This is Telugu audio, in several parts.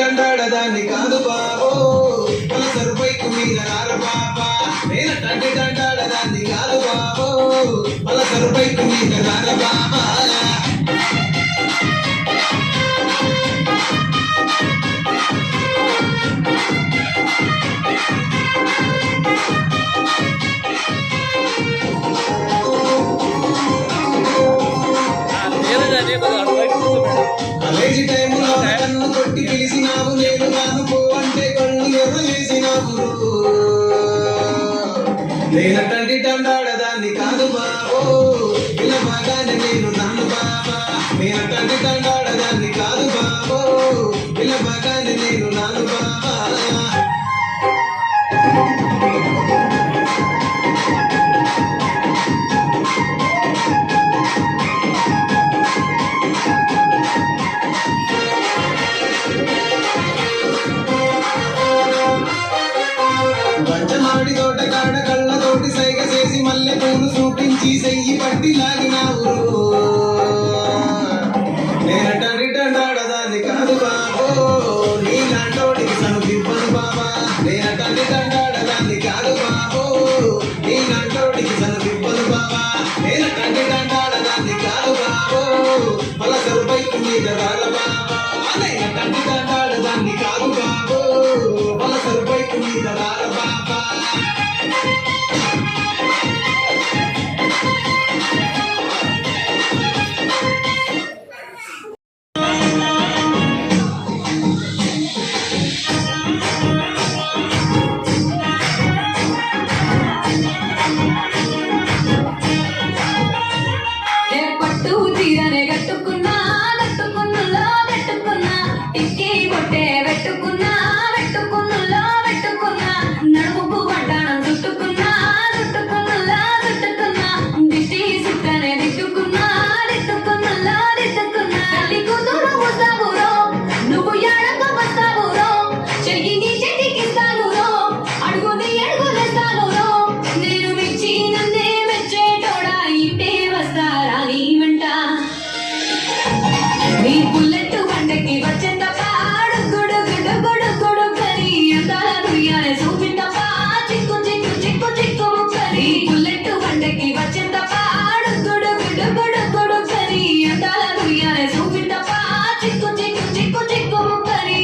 దండాడదాన్ని కాదు బాబో పలసరు బైకు మీద రార బాబా నేనటంటి దండాడదాన్ని కాదు బాబో పలసరు బైకు మీద రార బాబా కాలేజీ టైములో కన్ను కొట్టి పిలిచినావు నేను కాను పో అంటే కళ్ళు ఎర్ర చేసినావు నేనటంటి దండాడదాన్ని కాదు బాబో ఇలా బాగానే నేను నాను బాబా నేనటంటి దండాడదాన్ని కాదు బాబో ఇలా బాగానే నేను నాను బాబా పంచమాడి తోటకాడ కళ్ళతోటి సైగ చేసి మల్లె పూలు చూపించి సెయ్యి పట్టి లాగినావు నేనటంటి దండాడదాన్ని కాదు బాబో నీలాంటోడికి సనుపివ్వను బాబా నేనటంటి దండాడదాన్ని కాదు బాబో నీలాంటోడికి సనుపివ్వను బాబా నేనటంటి దండాడదాన్ని కాదు బాబో పలసరు బైకు మీద రాల బాబా నేనటంటి దండాడదాన్ని కాదు బాబో పలసరు బైకు మీద రాల బాబా పట్టు తీరనే కట్టుకున్నా కట్టుకున్నులో కట్టుకున్నా ఇక్కి కొట్టే పెట్టుకున్నా పెట్టుకున్నులో పెట్టుకున్నా నడుముకు వడ్డాణం చుట్టుకున్నా చుట్టుకున్నులో చుట్టుకున్నా దిష్టి సుట్టనే దిట్టుకున్నా దిట్టుకున్నులో దిట్టుకున్నా తల్లి కూతురు వస్తావురో నువ్వు ఎడకు వస్తావురో చెయ్యి నీ చేతికిస్తాను రో అడుగుని అడుగులేస్తాను రో నేను మెచ్చి నన్నే మెచ్చేటోడా ఇంటే వస్తారా నీ వెంట నీ బుల్లెట్ బండకి వచ్చేంత పాడు గుడు గుడు గుడు గుడు కరి అందాల దుయ్యాలే చూపిందప్ప చిక్కు చిక్కు చిక్కు చిక్కు ముక్కరి బుల్లెట్ బండకి వచ్చేంత పాడు గుడు గుడు గుడు గుడు కరి అందాల దుయ్యాలే చూపిందప్ప చిక్కు చిక్కు చిక్కు చిక్కు ముక్కరి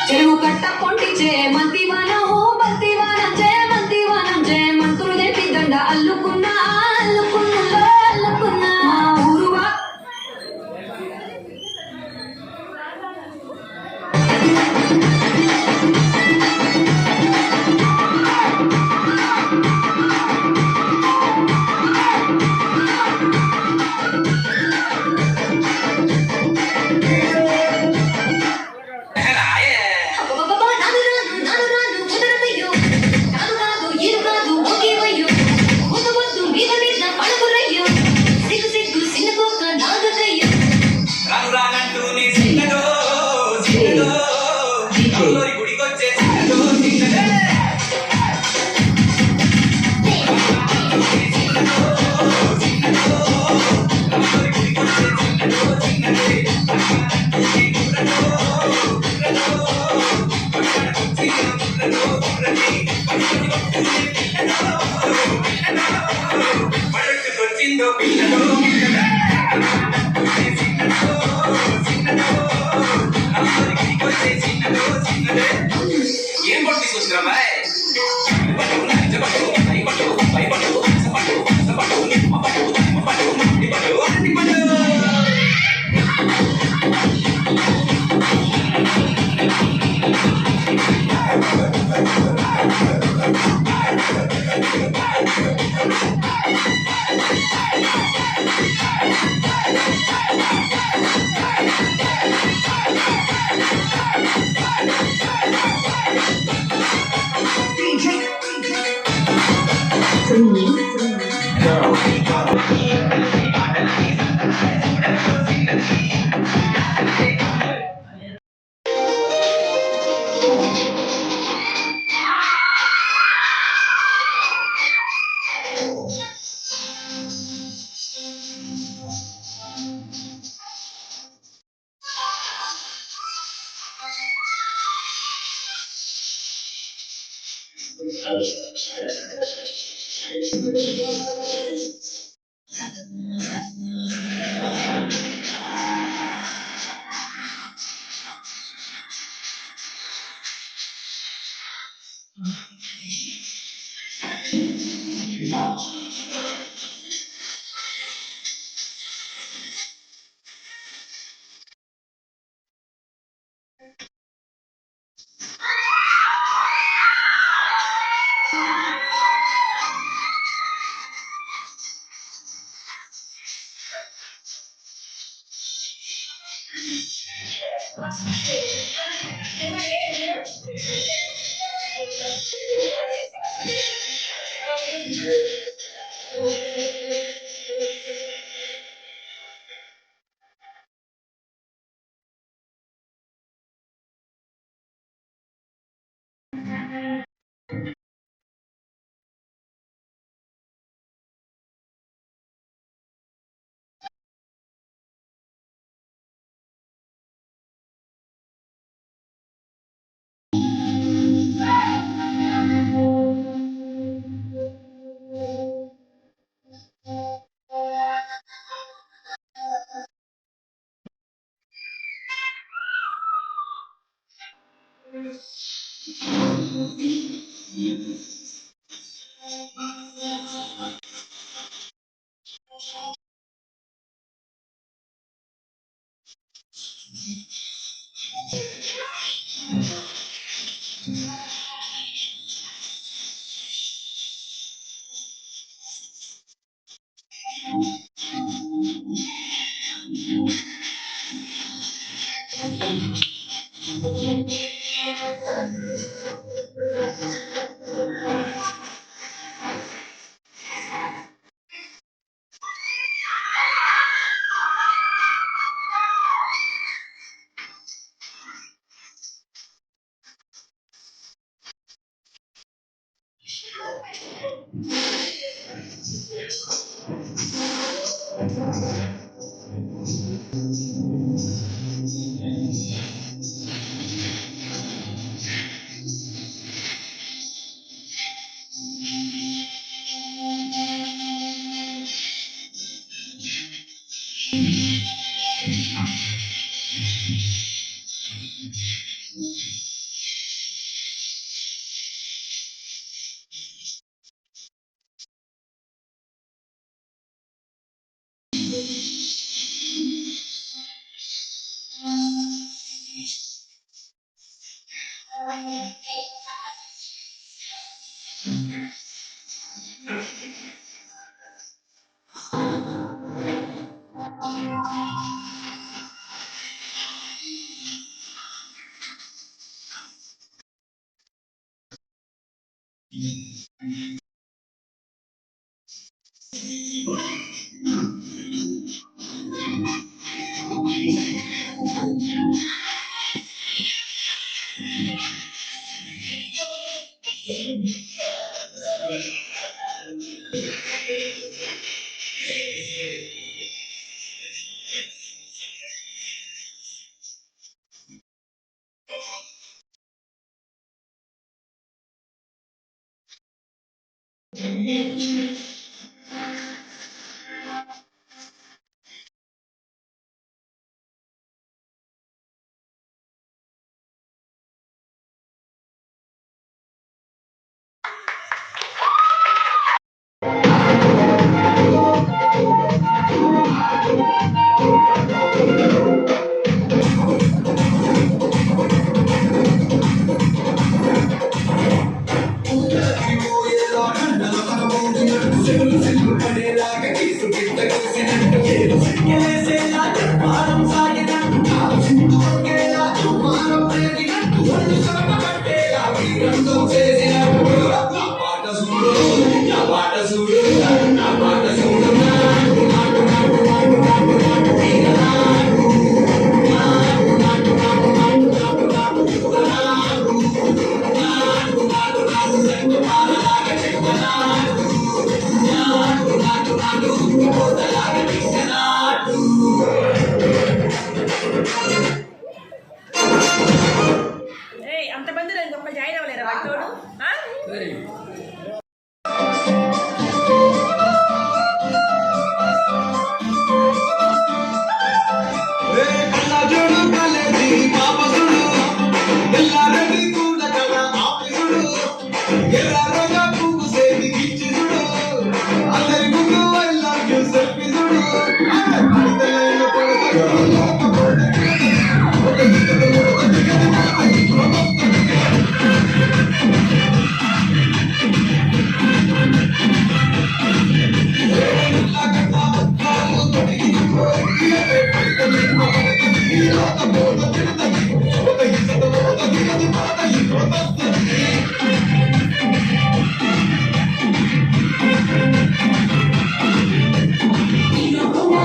చెరువు కట్ట పొంటిచే మంతివానం బంతివానం చే మంతివానం చే మంత్రులు తెప్పి దండ అల్లుకున్నా అల్లుకున్నులో అల్లుకున్నా మా ఊరువా అబ్బబ్బబ్బా నాను రాను కుదరదయ్యో నాను రాదు ఇది రాదు ఓకేవయ్యో వద్దు వద్దు మీద మీద పడకురయ్యో సిగ్గు సిగ్గు సిన్నకోక నాగకయ్యో రాను రానంటూ నీ సిన్నదో సిన్నదో కౌలోరి గుడికొచ్చే సిన్నదో సిన్నదే వచ్చిందో పిల్లదో సిన్నదో సిన్నదో కౌలోరి గుడికొచ్చే సిన్నదో సిన్నదే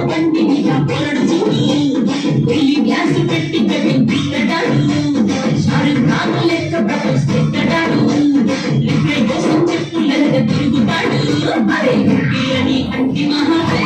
బండి మీద పోరడు చూడు వెళ్ళి గ్యాస్ పెట్టి పెట్టాడు షారుఖ్ ఖాన్ లెక్క ప్రపోజ్ పెట్టాడు లిఫ్ట్ కోసం చెప్పులగా తిరుగుతాడు అరే అని అంటి మహాదే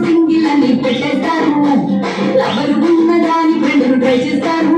సింగిల్ అని పెట్టేస్తారు ఎవరు ఉన్నదాని ఫ్రెండ్లు ట్రై చేస్తారు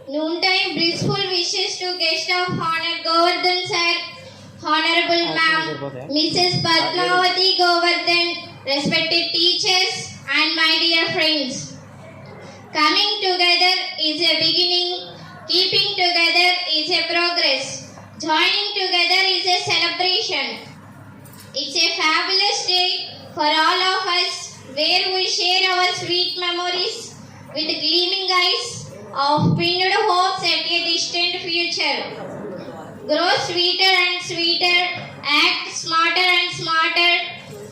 Noontime blissful wishes to guest of honor Govardhan sir, Honorable Ma'am, Mrs. Padmavati Govardhan, respected teachers and my dear friends. Coming together is a beginning, keeping together is a progress, joining together is a celebration. It's a fabulous day for all of us where we share our sweet memories with gleaming eyes of pinned hopes at a distant future. Grow sweeter and sweeter, act smarter and smarter,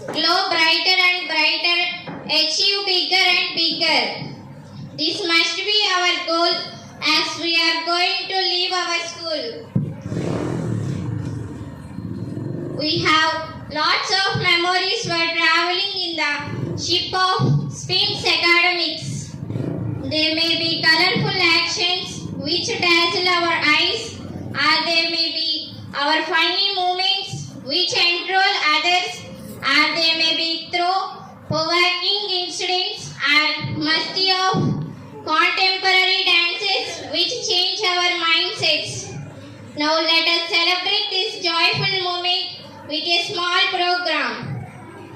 glow brighter and brighter, achieve bigger and bigger. This must be our goal as we are going to leave our school. We have lots of memories while traveling in the ship of SPIMS academics. There may be colorful actions which dazzle our eyes, or there may be our funny moments which enthrall others, or there may be thought-provoking incidents or musty of contemporary dances which change our mindsets. Now let us celebrate this joyful moment with a small program.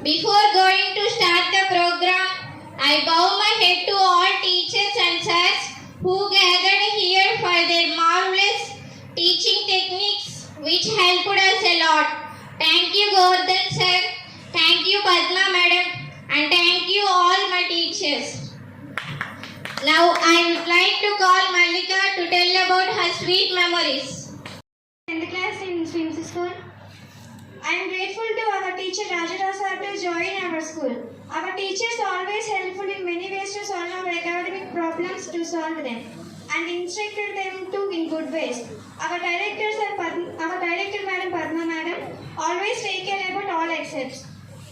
Before going to start the program, I bow my head to all teachers and sirs who gathered here for their marvelous teaching techniques which helped us a lot. Thank you Govardhan sir, thank you Padma madam, and thank you all my teachers. Now I would like to call Mallika to tell about her sweet memories. 10th class in SPIMS school. I am grateful to our teacher Rajara sir to join our school. Our teachers are always helpful in many ways to solve our academic problems to solve them and instructed them too in good ways. Our director Madam Padma Madam always take care about all excepts.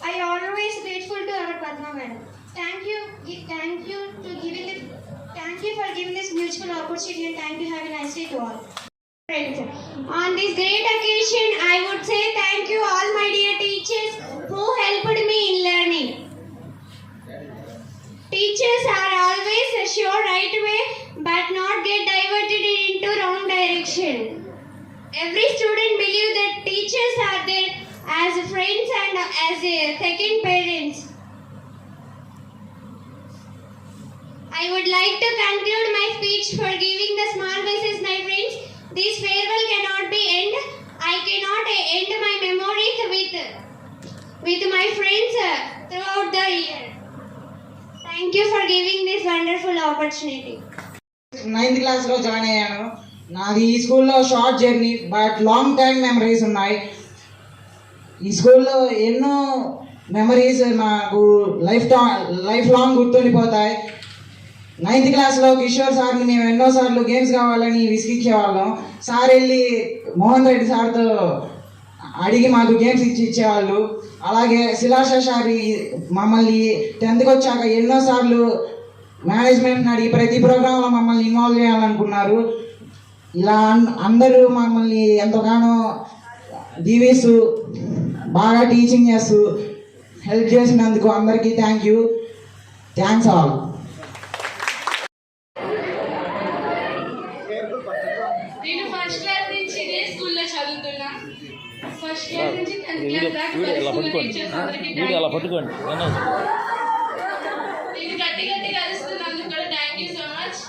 I always grateful to our Padma Madam. Thank you for giving this mutual opportunity and thank you. Have a nice day to all. On this great occasion, I would say thank you all my dear teachers who helped me in learning. Teachers are always a sure right way but not get diverted into wrong direction. A Every student believes that teachers are there as friends and as second parents. I would like to conclude my speech for giving the small wishes, my friends. This farewell cannot be end. I cannot end my memories with my friends throughout the year. Thank you for giving this wonderful opportunity. 9th క్లాస్లో జాయిన్ అయ్యాను. నాది ఈ స్కూల్లో short journey but long time memories ఉన్నాయి. ఈ స్కూల్లో ఎన్నో మెమరీస్ నాకు లైఫ్ లాంగ్ గుర్తుండిపోతాయి. 9th క్లాస్లో కిషోర్ సార్ని మేము ఎన్నోసార్లు గేమ్స్ కావాలని విసిగించేవాళ్ళం. సార్ వెళ్ళి మోహన్ రెడ్డి సార్తో అడిగి మాకు గేమ్స్ ఇచ్చేవాళ్ళు. అలాగే శిలాష సార్ మమ్మల్ని 10th వచ్చాక ఎన్నోసార్లు మేనేజ్మెంట్ని అడిగి ప్రతి ప్రోగ్రాంలో మమ్మల్ని ఇన్వాల్వ్ చేయాలనుకున్నారు. ఇలా అందరూ మమ్మల్ని ఎంతగానో దీవిస్తూ బాగా టీచింగ్ చేస్తూ హెల్ప్ చేసినందుకు అందరికీ థ్యాంక్స్ ఆల్. నేను ఫస్ట్ క్లాస్ నుంచి ఇదే స్కూల్లో చదువుతున్నా. ఫస్ట్ క్లాస్ నుంచి 10th క్లాస్ దాకా టీచర్స్ అందరికీ నేను గట్టి కలుస్తున్నందుకు కూడా థ్యాంక్ యూ సో మచ్.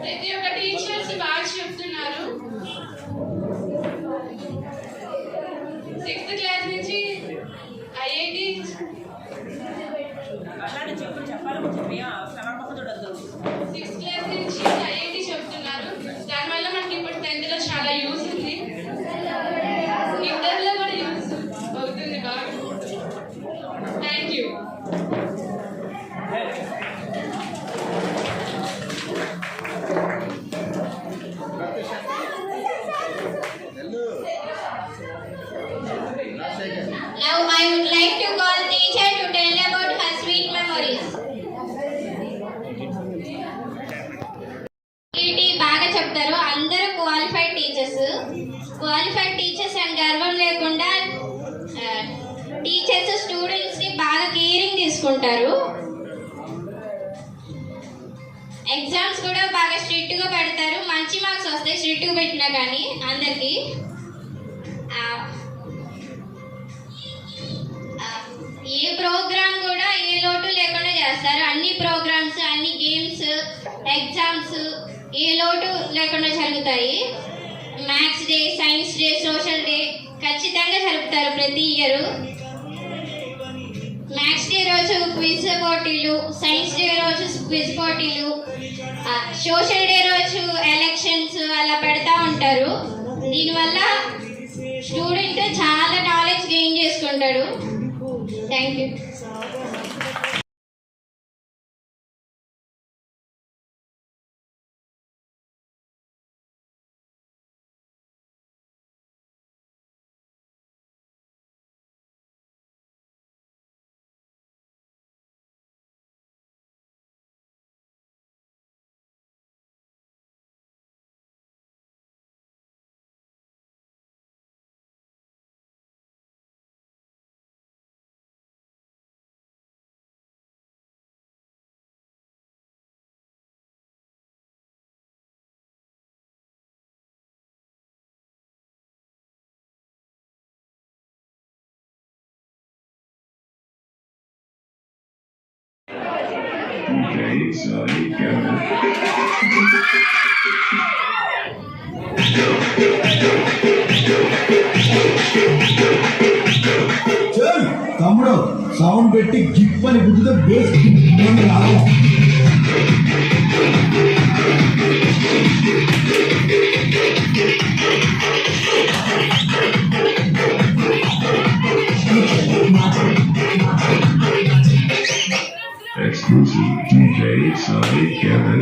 ప్రతి ఒక్క టీచర్స్ బాగా చెప్తున్నారు. 6th క్లాస్ నుంచి ఐఐటి 6th క్లాస్ నుంచి ఐఐటి చెప్తున్నారు. దానివల్ల మనకి ఇప్పుడు 10th లో చాలా యూస్ ఉంది. ఇంటర్లో కూడా యూస్ అవుతుంది బాగా. Thank you. Now I would like to call teacher to tell about her sweet memories. ఇది బాగా చెప్తారు. అందరూ క్వాలిఫైడ్ టీచర్స్ అని గర్వం లేకుండా టీచర్స్ స్టూడెంట్స్ ని బాగా కేరింగ్ తీసుకుంటారు. ఎగ్జామ్స్ కూడా బాగా స్ట్రిక్ట్ గా పెడతారు. మంచి మార్క్స్ వస్తాయి స్ట్రిక్ట్ గా పెట్టినా కానీ అందరికి. ఏ ప్రోగ్రామ్ కూడా ఏ లోటు లేకుండా చేస్తారు. అన్ని ప్రోగ్రామ్స్, అన్ని గేమ్స్, ఎగ్జామ్స్ ఏ లోటు లేకుండా జరుగుతాయి. Maths day, science day, social day ఖచ్చితంగా జరుపుతారు ప్రతి ఇయర్. మ్యాథ్స్ డే రోజు క్విజ్ పోటీలు, సైన్స్ డే రోజు క్విజ్ పోటీలు, సోషల్ డే రోజు ఎలక్షన్స్ అలా పెడతా ఉంటారు. దీనివల్ల స్టూడెంట్ చాలా నాలెడ్జ్ గెయిన్ చేసుకుంటాడు. Thank you. Okay, so you go. తమ్ముడు సౌండ్ పెట్టి గిప్ అని గుర్తుతో base Rao. Exclusive DJ Sonic Kevin.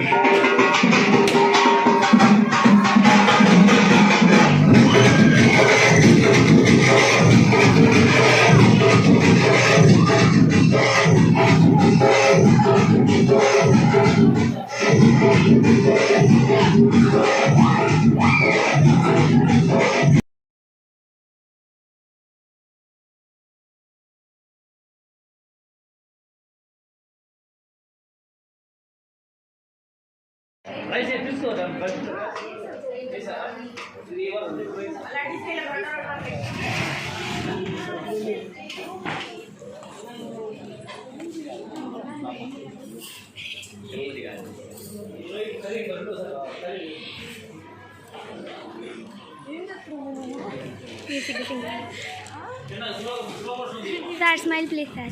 Sir, smile please, sir.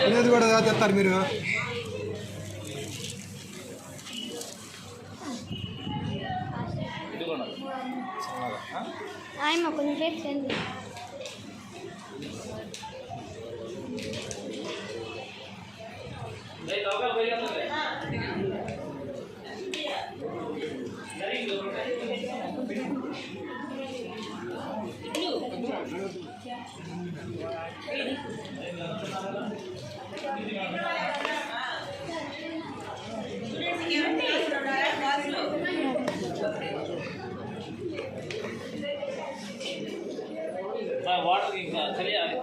అనేది కూడా చెప్తారు మీరు. I'm a confection. వాటర్ ఇంకా తెలియాలి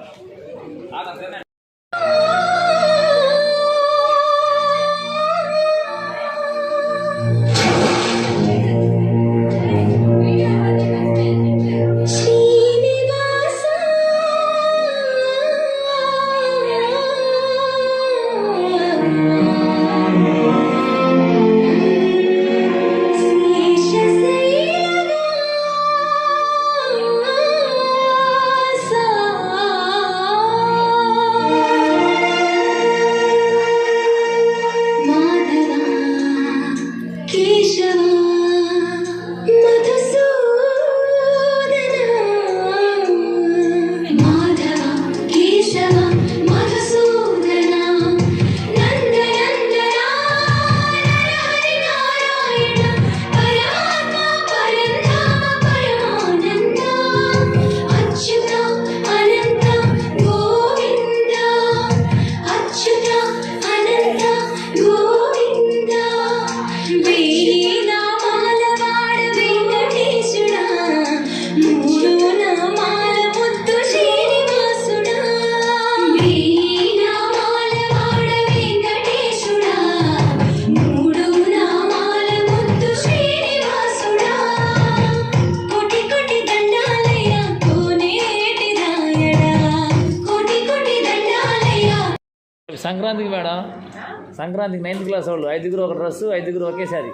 సంక్రాంతికి మేడం, సంక్రాంతికి 9th క్లాస్ వాళ్ళు 5గురు ఒక డ్రెస్సు, 5గురు ఒకేసారి.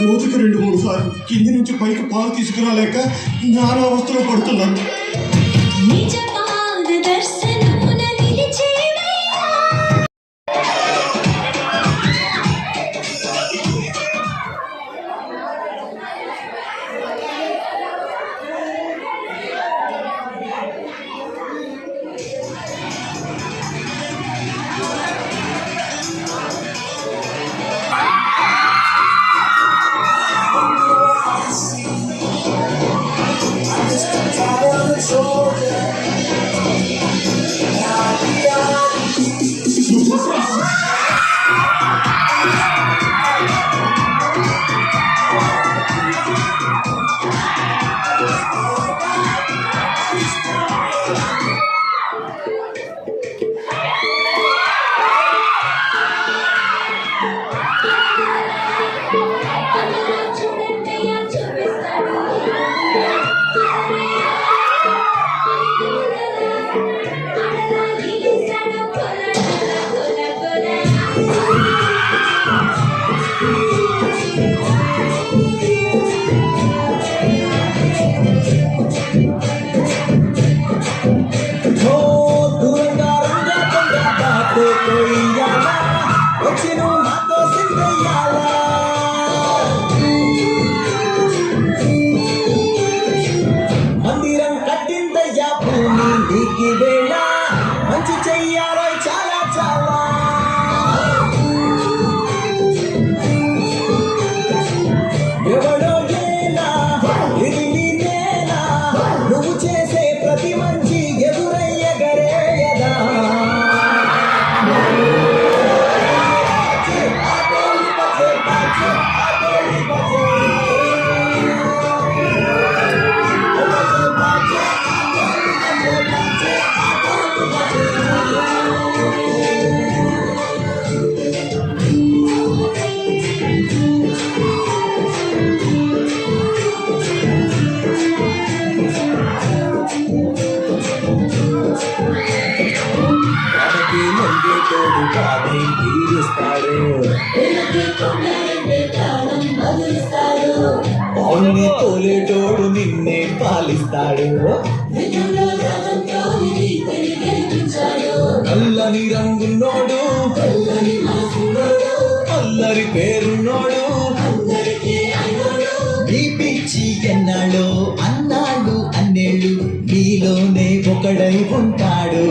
రోజుకు 2-3 సార్లు కింది నుంచి పైకి పాలు తీసుకురాలేక నానావస్థలో పడుతున్నాను. I just got tired of the soldier. పావుల్ని తోలేటోడు నిన్నే పాలిస్తాడు. నల్లని రంగున్నోడు అల్లరి పేరున్నోడు నీ పిచ్చి ఎన్నాళ్ళు అన్నాళ్ళు అన్నేళ్ళు నీలోనే ఒకడై ఉంటాడు.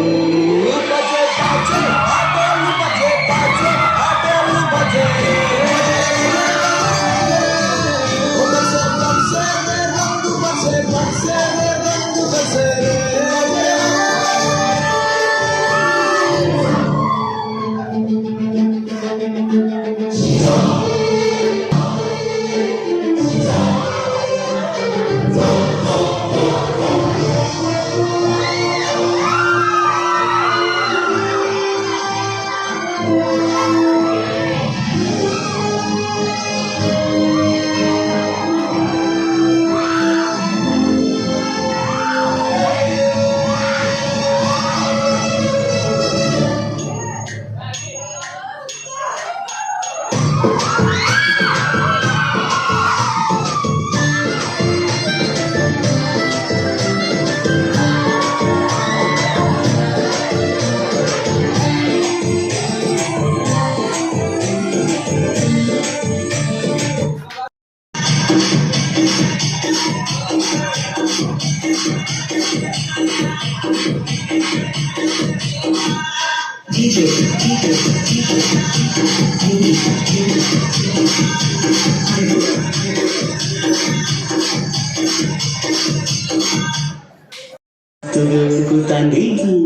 తండ్రి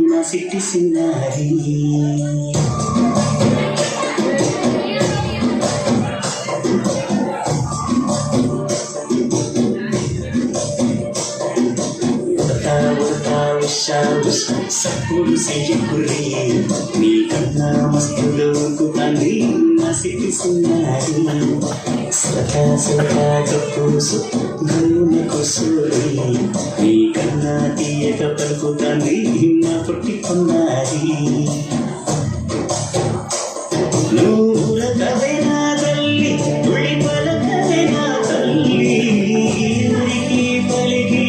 నా సిట్టి సిన్నారి సప్పుడు చెయ్యకుర్రి నీ కన్నా మస్తులు తండ్రి నా సిట్టి సిన్నారి సరకా సరకా గప్పుసు గల్లుని కొసూరి నీ కన్నా తీయక పలుకుతాంది నా పుట్టి కొన్నారి నూరకవే నా తల్లి ఉడి పలకవే నా తల్లి ఉడికి పలికి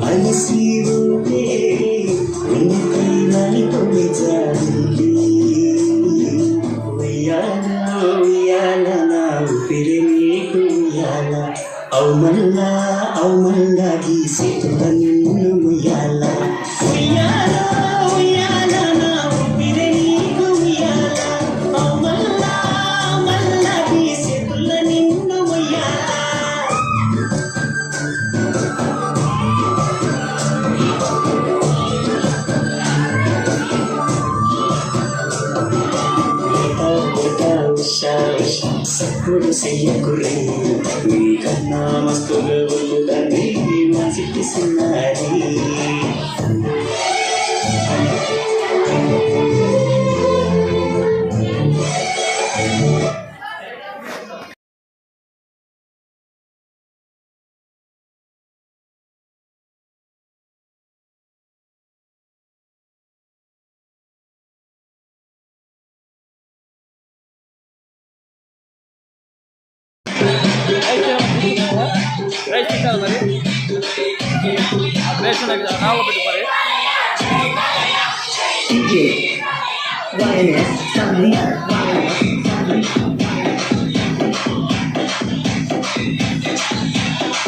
అలసి ఉంటే ఉనికి నని పొడి జాలి ఉయ్యాల ఉయ్యాల నా ఊపిరి నీకు ఉయ్యాల అవుమల్లా గీసేతుల నిన్ను ఉయ్యాల ఉయ్యాల ఉయ్యాల నా ఊపిరి నీకు ఉయ్యాల అవుమల్లా గీసేతుల నిన్ను ఉయ్యాల సప్పుడు చెయ్యకుర్రి నీ కన్నా మస్తులు తండ్రి నా సిట్టి సిన్నారి రైస్ తింటారు మరి రైస్ ఉన్నాయి కదా నాలో పెట్టి మరి DJ, wireless, family, wireless, family.